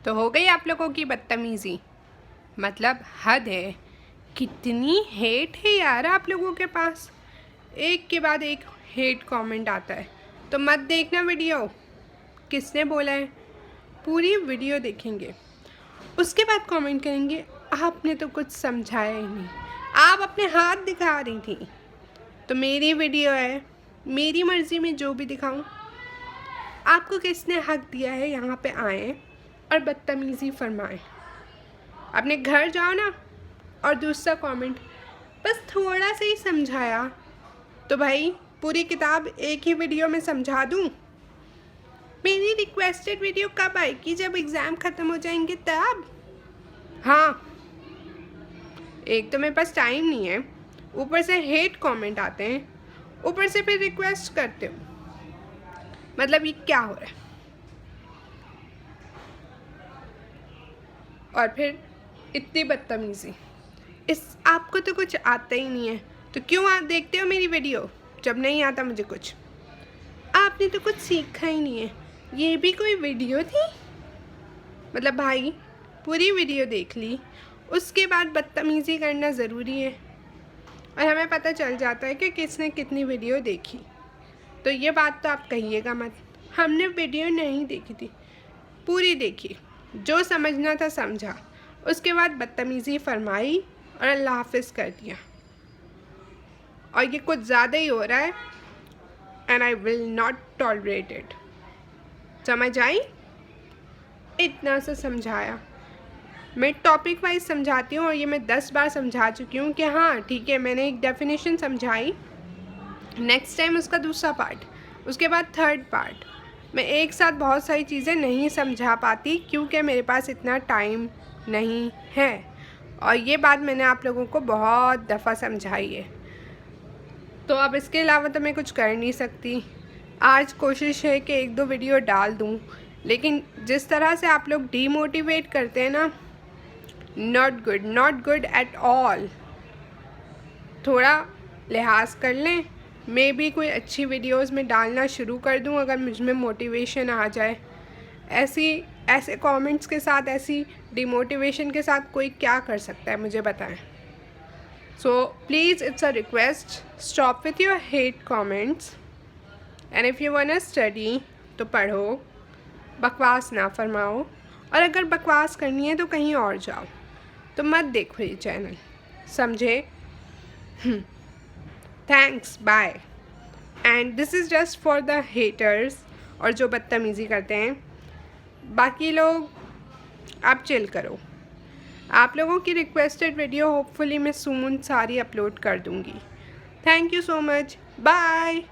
तो हो गई आप लोगों की बदतमीज़ी, मतलब हद है। कितनी हेट है यार आप लोगों के पास, एक के बाद एक हेट कमेंट आता है। तो मत देखना वीडियो, किसने बोला है? पूरी वीडियो देखेंगे, उसके बाद कमेंट करेंगे आपने तो कुछ समझाया ही नहीं, आप अपने हाथ दिखा रही थी। तो मेरी वीडियो है, मेरी मर्ज़ी में जो भी दिखाऊं। आपको किसने हक दिया है यहाँ पे आए और बदतमीज़ी फरमाएं? अपने घर जाओ ना। और दूसरा कमेंट, बस थोड़ा सा ही समझाया, तो भाई पूरी किताब एक ही वीडियो में समझा दूँ? मेरी रिक्वेस्टेड वीडियो कब आएगी? जब एग्ज़ाम ख़त्म हो जाएंगे तब। हाँ, एक तो मेरे पास टाइम नहीं है, ऊपर से हेट कमेंट आते हैं, ऊपर से फिर रिक्वेस्ट करते हो। मतलब ये क्या हो रहा है? और फिर इतनी बदतमीज़ी, इस आपको तो कुछ आता ही नहीं है, तो क्यों आप देखते हो मेरी वीडियो? जब नहीं आता मुझे कुछ, आपने तो कुछ सीखा ही नहीं है। ये भी कोई वीडियो थी? मतलब भाई पूरी वीडियो देख ली, उसके बाद बदतमीज़ी करना ज़रूरी है? और हमें पता चल जाता है कि किसने कितनी वीडियो देखी। तो ये बात तो आप कहिएगा मत, हमने वीडियो नहीं देखी थी, पूरी देखी, जो समझना था समझा, उसके बाद बदतमीज़ी फरमाई और अल्लाह हाफिज़ कर दिया। और ये कुछ ज़्यादा ही हो रहा है, and I will not tolerate it. समझ आई? इतना सा समझाया, मैं टॉपिक वाइज समझाती हूँ और ये मैं 10 बार समझा चुकी हूँ कि हाँ ठीक है, मैंने एक डेफिनेशन समझाई, नेक्स्ट टाइम उसका दूसरा पार्ट, उसके बाद थर्ड पार्ट। मैं एक साथ बहुत सारी चीज़ें नहीं समझा पाती क्योंकि मेरे पास इतना टाइम नहीं है, और ये बात मैंने आप लोगों को बहुत दफ़ा समझाई है। तो अब इसके अलावा तो मैं कुछ कर नहीं सकती। आज कोशिश है कि 1-2 वीडियो डाल दूँ, लेकिन जिस तरह से आप लोग डीमोटिवेट करते हैं ना, नॉट गुड एट ऑल। थोड़ा लिहाज कर लें, मैं भी कोई अच्छी वीडियोस में डालना शुरू कर दूं अगर मुझ में मोटिवेशन आ जाए। ऐसे कमेंट्स के साथ, ऐसी डिमोटिवेशन के साथ कोई क्या कर सकता है, मुझे बताएं। So please, it's a request, stop with your hate comments, and if you want study तो पढ़ो, बकवास ना फरमाओ, और अगर बकवास करनी है तो कहीं और जाओ, तो मत देखो ये चैनल, समझे? Thanks, bye. And this is just for the haters, और जो बदतमीज़ी करते हैं। बाकी लोग आप चिल करो। आप लोगों की रिक्वेस्टेड वीडियो होपफुली मैं सून सारी अपलोड कर दूँगी। Thank you so much, bye.